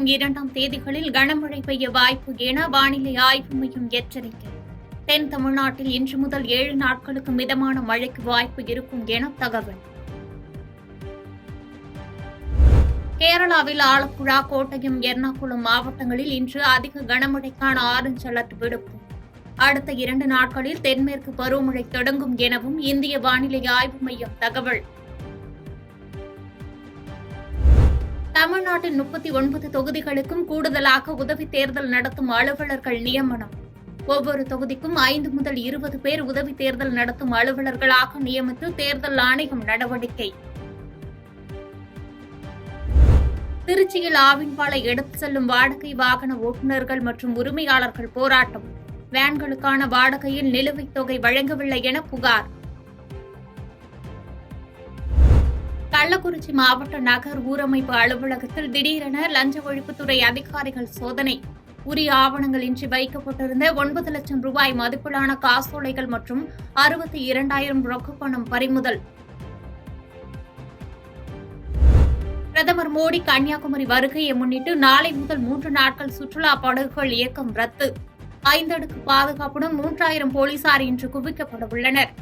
மற்றும் 2ஆம் தேதிகளில் கனமழை பெய்ய வாய்ப்பு என வானிலை ஆய்வு மையம் எச்சரிக்கை. தென் தமிழ்நாட்டில் இன்று முதல் 7 நாட்களுக்கு மிதமான மழைக்கு வாய்ப்பு இருக்கும் என தகவல். கேரளாவில் ஆலப்புழா, கோட்டயம், எர்ணாகுளம் மாவட்டங்களில் இன்று அதிக கனமழைக்கான ஆரஞ்ச் அலர்ட் விடுப்பு. அடுத்த 2 நாட்களில் தென்மேற்கு பருவமழை தொடங்கும் எனவும் இந்திய வானிலை ஆய்வு மையம் தகவல். தமிழ்நாட்டின் 39 தொகுதிகளுக்கும் கூடுதலாக உதவி தேர்தல் நடத்தும் அலுவலர்கள் நியமனம். ஒவ்வொரு தொகுதிக்கும் 5 முதல் 20 பேர் உதவி தேர்தல் நடத்தும் அலுவலர்களாக நியமித்து தேர்தல் ஆணையம் நடவடிக்கை. திருச்சியில் ஆவின் பாலை எடுத்துச் செல்லும் வாடகை வாகன ஓட்டுநர்கள் மற்றும் உரிமையாளர்கள் போராட்டம். வேன்களுக்கான வாடகையில் நிலுவைத் தொகை வழங்கவில்லை என புகார். கள்ளக்குறிச்சி மாவட்ட நகர் ஊரமைப்பு அலுவலகத்தில் திடீரென லஞ்ச ஒழிப்புத்துறை அதிகாரிகள் சோதனை. உரிய ஆவணங்களின்றி வைக்கப்பட்டிருந்த 9 லட்சம் ரூபாய் மதிப்பிலான காசோலைகள் மற்றும் 62,000 ரொக்கப்பணம் பறிமுதல். பிரதமர் மோடி கன்னியாகுமரி வருகையை முன்னிட்டு நாளை முதல் 3 நாட்கள் சுற்றுலா படகுகள் இயக்கம் ரத்து. 5 அடுக்கு பாதுகாப்புடன் 3000 போலீசார் இன்று குவிக்கப்படவுள்ளனர்.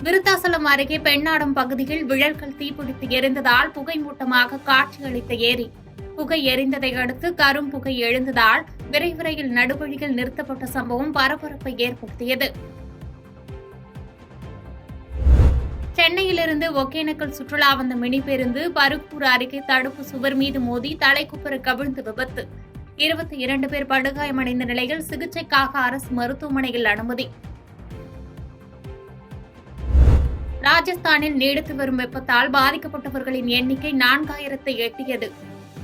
விருத்தாசலம் அருகே பெண்ணாடம் பகுதியில் விழல்கள் தீப்பிடித்து எரிந்ததால் புகை மூட்டமாக காட்சியளித்த ஏரி. புகை எரிந்ததை அடுத்து கரும் புகை எழுந்ததால் விரைவு ரயில் நடுவழியில் நிறுத்தப்பட்ட சம்பவம் பரபரப்பை ஏற்படுத்தியது. சென்னையிலிருந்து ஒகேனக்கல் சுற்றுலா வந்த மினி பேருந்து பருக்கூர் அருகே தடுப்பு சுவர் மீது மோதி தலைக்குப்புற கவிழ்ந்து விபத்து. 22 பேர் படுகாயமடைந்த நிலையில் சிகிச்சைக்காக அரசு மருத்துவமனையில் அனுமதி. ராஜஸ்தானில் நீடித்து வரும் வெப்பத்தால் பாதிக்கப்பட்டவர்களின் எண்ணிக்கை 4000-ஐ எட்டியது.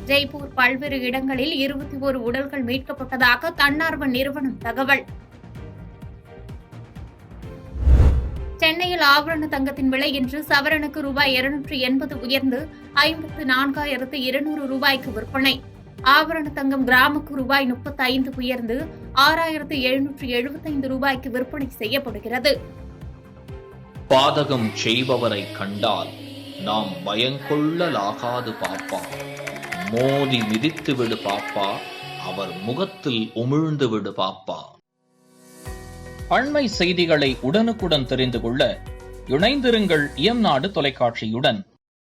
ஜெய்ப்பூர் பல்வேறு இடங்களில் 21 உடல்கள் மீட்கப்பட்டதாக தன்னார்வ நிறுவனம் தகவல். சென்னையில் ஆபரண தங்கத்தின் விலை இன்று சவரனுக்கு ரூபாய் 280 உயர்ந்து 54,200 ரூபாய்க்கு விற்பனை. ஆபரண தங்கம் கிராமுக்கு ரூபாய் 35 உயர்ந்து 6,775 ரூபாய்க்கு விற்பனை செய்யப்படுகிறது. பாதகம் செய்பவரை கண்டால் நாம் பயங்கொள்ளலாகாது பாப்பா. மோதி மிதித்து விடு பாப்பா, அவர் முகத்தில் உமிழ்ந்து விடு பாப்பா. அண்மை செய்திகளை உடனுக்குடன் தெரிந்து கொள்ள இணைந்திருங்கள் இயம்நாடு தொலைக்காட்சியுடன்.